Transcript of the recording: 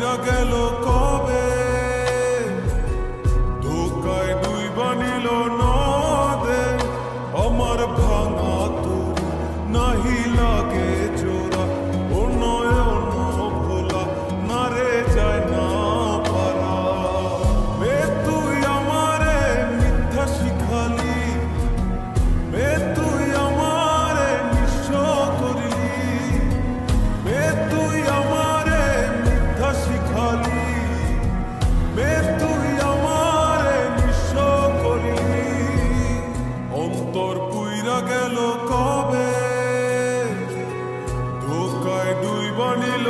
পুইরা গেল কবে, ধোকায় ডুইবা নিল নদে। আমার ভাঙা তোর নাহি লাগে জোড়া, ও নয়ন ভোলা না রে যায় না পারা। মে তুই আমারে মিথ্যা শিখালি, মে তুই আমারে নিঃস্ব করলি, মে তুই আমারে মিথ্যা শিখালি, মে তুই আমারে নিঃস্ব করলি। অন্তর পুইরা গেল কবে, ধোকায় ডুইবা নিল